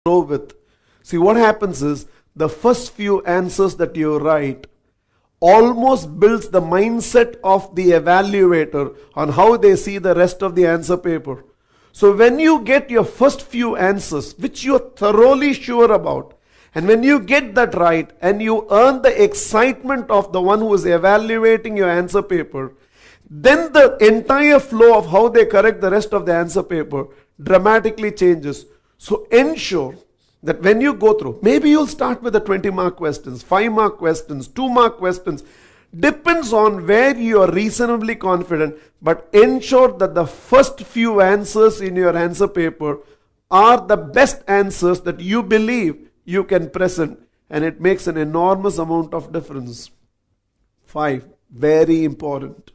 grow with. See, what happens is the first few answers that you write almost builds the mindset of the evaluator on how they see the rest of the answer paper. So when you get your first few answers, which you're thoroughly sure about, and when you get that right and you earn the excitement of the one who is evaluating your answer paper, then the entire flow of how they correct the rest of the answer paper dramatically changes. So ensure that when you go through, maybe you'll start with the 20-mark questions, 5-mark questions, 2-mark questions. Depends on where you are reasonably confident, but ensure that the first few answers in your answer paper are the best answers that you believe you can present, and it makes an enormous amount of difference. 5, very important.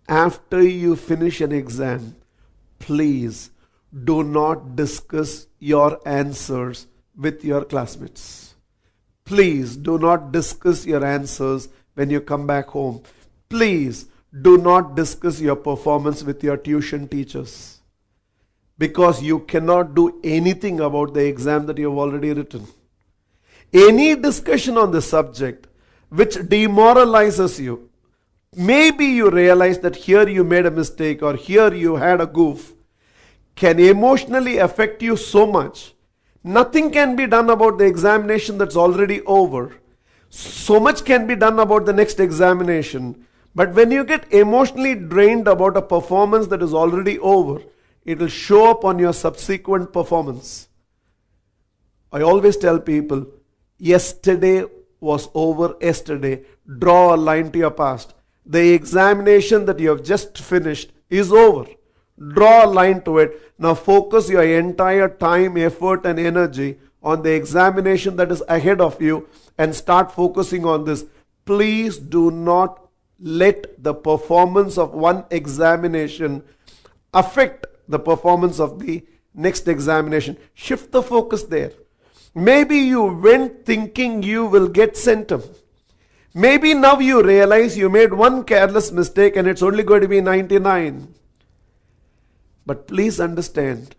After you finish an exam, please do not discuss your answers with your classmates. Please do not discuss your answers when you come back home. Please do not discuss your performance with your tuition teachers, because you cannot do anything about the exam that you have already written. Any discussion on the subject which demoralizes you, maybe you realize that here you made a mistake or here you had a goof, can emotionally affect you so much. Nothing can be done about the examination that's already over. So much can be done about the next examination. But when you get emotionally drained about a performance that is already over, it will show up on your subsequent performance. I always tell people, yesterday was over yesterday. Draw a line to your past. The examination that you have just finished is over. Draw a line to it. Now focus your entire time, effort and energy on the examination that is ahead of you and start focusing on this. Please do not let the performance of one examination affect the performance of the next examination. Shift the focus there. Maybe you went thinking you will get centum. Maybe now you realize you made one careless mistake and it's only going to be 99. But please understand,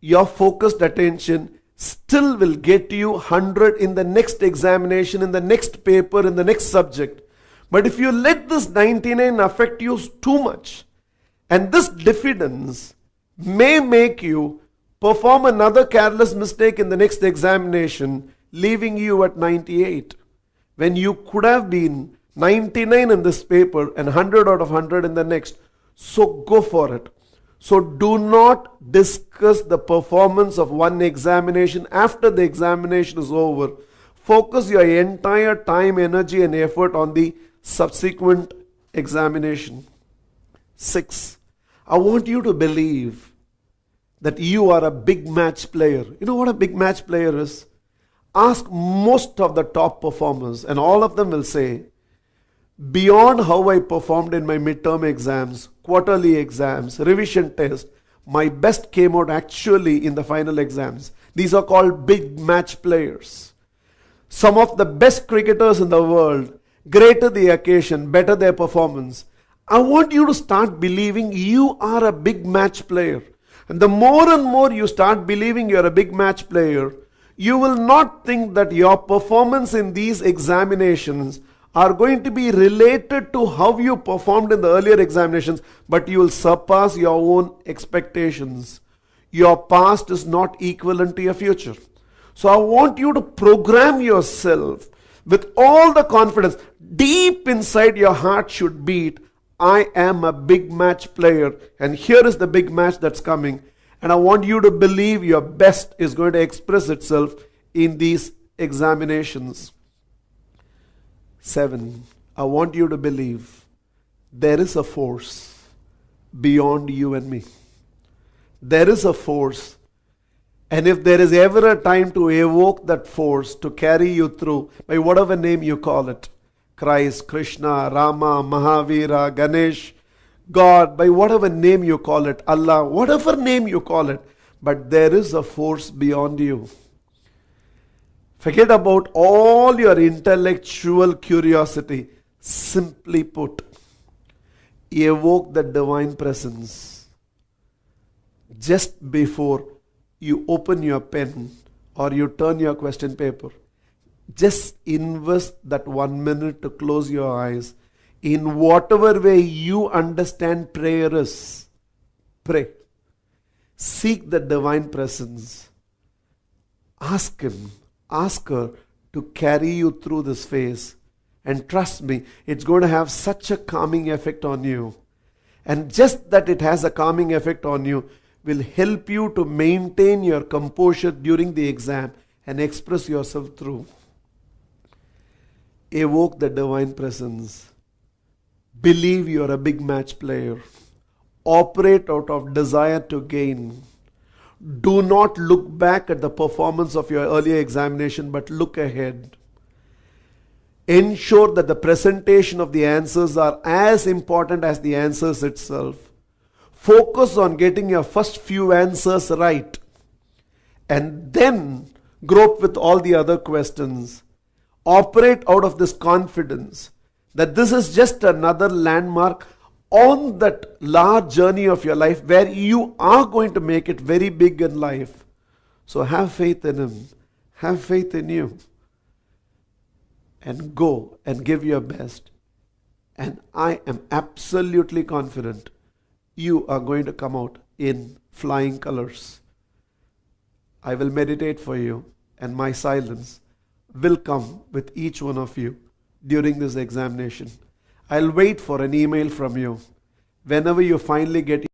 your focused attention still will get you 100 in the next examination, in the next paper, in the next subject. But if you let this 99 affect you too much, and this diffidence may make you perform another careless mistake in the next examination, leaving you at 98, when you could have been 99 in this paper and 100 out of 100 in the next. So go for it. So do not discuss the performance of one examination after the examination is over. Focus your entire time, energy and effort on the subsequent examination. 6. I want you to believe that you are a big match player. You know what a big match player is? Ask most of the top performers and all of them will say, beyond how I performed in my midterm exams, quarterly exams, revision test, my best came out actually in the final exams. These are called big match players. Some of the best cricketers in the world, greater the occasion, better their performance. I want you to start believing you are a big match player. And the more and more you start believing you're a big match player, you will not think that your performance in these examinations are going to be related to how you performed in the earlier examinations, but you will surpass your own expectations. Your past is not equivalent to your future. So I want you to program yourself with all the confidence. Deep inside your heart should beat, I am a big match player, and here is the big match that's coming. And I want you to believe your best is going to express itself in these examinations. 7. I want you to believe there is a force beyond you and me. There is a force, and if there is ever a time to evoke that force to carry you through, by whatever name you call it, Christ, Krishna, Rama, Mahavira, Ganesh, God, by whatever name you call it, Allah, whatever name you call it, but there is a force beyond you. Forget about all your intellectual curiosity. Simply put, evoke the divine presence just before you open your pen or you turn your question paper, just invest that 1 minute to close your eyes. In whatever way you understand prayer is, pray. Seek the divine presence. Ask Him, ask her to carry you through this phase. And trust me, it's going to have such a calming effect on you. And just that it has a calming effect on you will help you to maintain your composure during the exam and express yourself through. Evoke the divine presence. Believe you're a big match player. Operate out of desire to gain. Do not look back at the performance of your earlier examination, but look ahead. Ensure that the presentation of the answers are as important as the answers itself. Focus on getting your first few answers right, and then grope with all the other questions. Operate out of this confidence that this is just another landmark on that large journey of your life where you are going to make it very big in life. So have faith in Him. Have faith in you. And go and give your best. And I am absolutely confident you are going to come out in flying colors. I will meditate for you, and my silence will come with each one of you during this examination. I'll wait for an email from you whenever you finally get